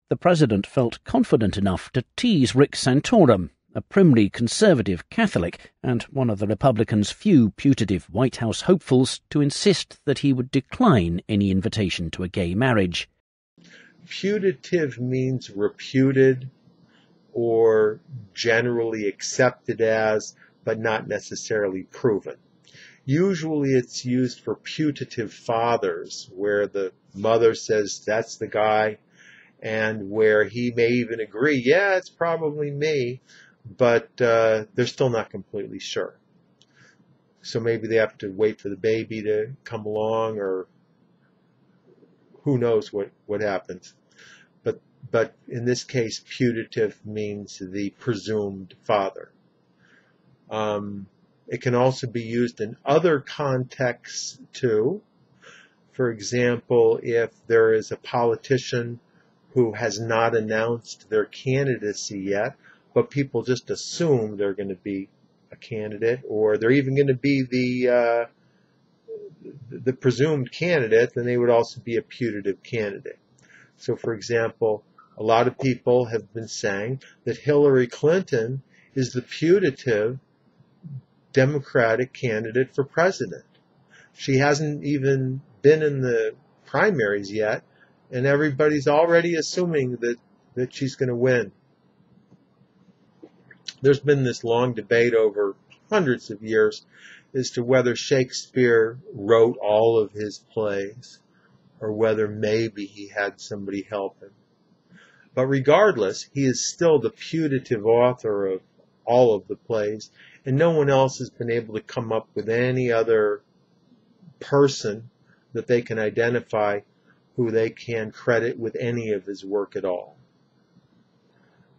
the president felt confident enough to tease Rick Santorum, a primly conservative Catholic and one of the Republicans' few putative White House hopefuls, to insist that he would decline any invitation to a gay marriage. Putative means reputed or generally accepted as, but not necessarily proven. Usually it's used for putative fathers, where the mother says, that's the guy, and where he may even agree, yeah, it's probably me, but they're still not completely sure. So maybe they have to wait for the baby to come along, or who knows what happens. But in this case, putative means the presumed father. It can also be used in other contexts too. For example, if there is a politician who has not announced their candidacy yet, but people just assume they're going to be a candidate, or they're even going to be the presumed candidate, then they would also be a putative candidate. So, for example, a lot of people have been saying that Hillary Clinton is the putative Democratic candidate for president. She hasn't even been in the primaries yet, and everybody's already assuming that she's going to win. There's been this long debate over hundreds of years as to whether Shakespeare wrote all of his plays or whether maybe he had somebody help him. But regardless, he is still the putative author of all of the plays, and no one else has been able to come up with any other person that they can identify who they can credit with any of his work at all.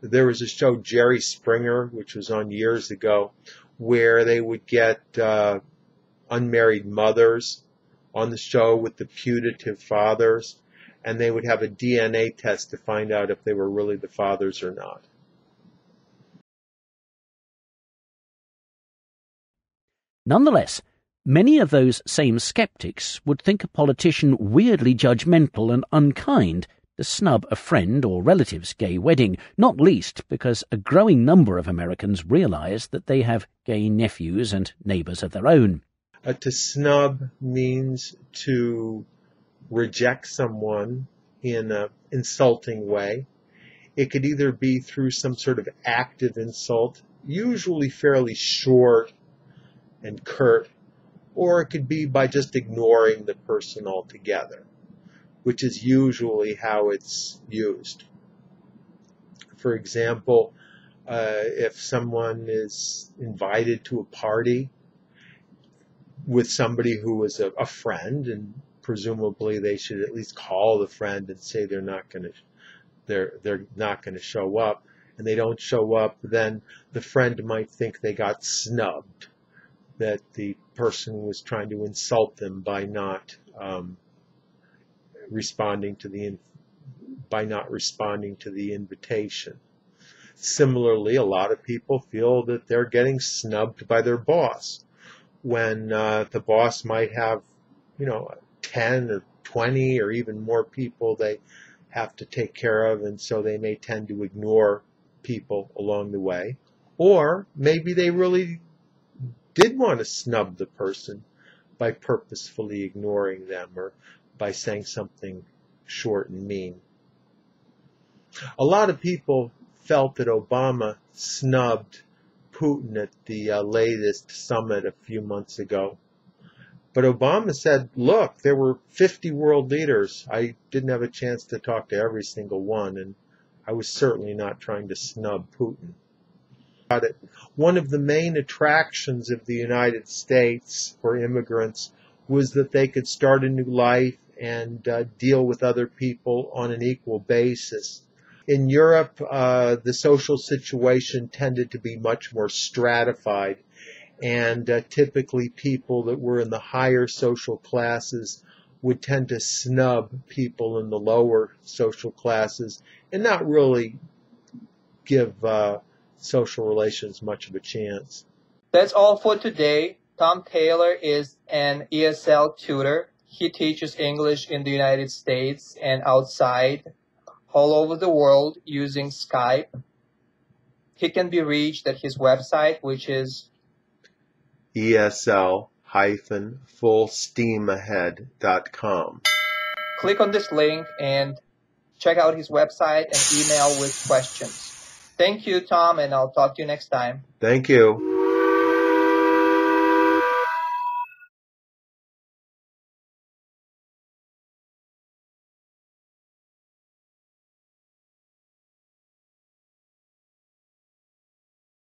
There was a show, Jerry Springer, which was on years ago, where they would get unmarried mothers on the show with the putative fathers, and they would have a DNA test to find out if they were really the fathers or not. Nonetheless, many of those same skeptics would think a politician weirdly judgmental and unkind to snub a friend or relative's gay wedding, not least because a growing number of Americans realize that they have gay nephews and neighbors of their own. To snub means to reject someone in an insulting way. It could either be through some sort of active insult, usually fairly short and curt, or it could be by just ignoring the person altogether, which is usually how it's used. For example, if someone is invited to a party with somebody who is a friend, and presumably they should at least call the friend and say they're not going to show up, and they don't show up, then the friend might think they got snubbed, that the person was trying to insult them by not responding to the invitation. Similarly, a lot of people feel that they're getting snubbed by their boss, when the boss might have, 10 or 20 or even more people they have to take care of, and so they may tend to ignore people along the way. Or maybe they really did want to snub the person by purposefully ignoring them or by saying something short and mean. A lot of people felt that Obama snubbed Putin at the latest summit a few months ago. But Obama said, look, there were 50 world leaders. I didn't have a chance to talk to every single one, and I was certainly not trying to snub Putin. One of the main attractions of the United States for immigrants was that they could start a new life and deal with other people on an equal basis. In Europe, the social situation tended to be much more stratified, and typically people that were in the higher social classes would tend to snub people in the lower social classes and not really give social relations much of a chance. That's all for today. Tom Taylor is an ESL tutor. He teaches English in the United States and outside all over the world using Skype. He can be reached at his website, which is esl-fullsteamahead.com. click on this link and check out his website and email with questions. Thank you, Tom, and I'll talk to you next time. Thank you.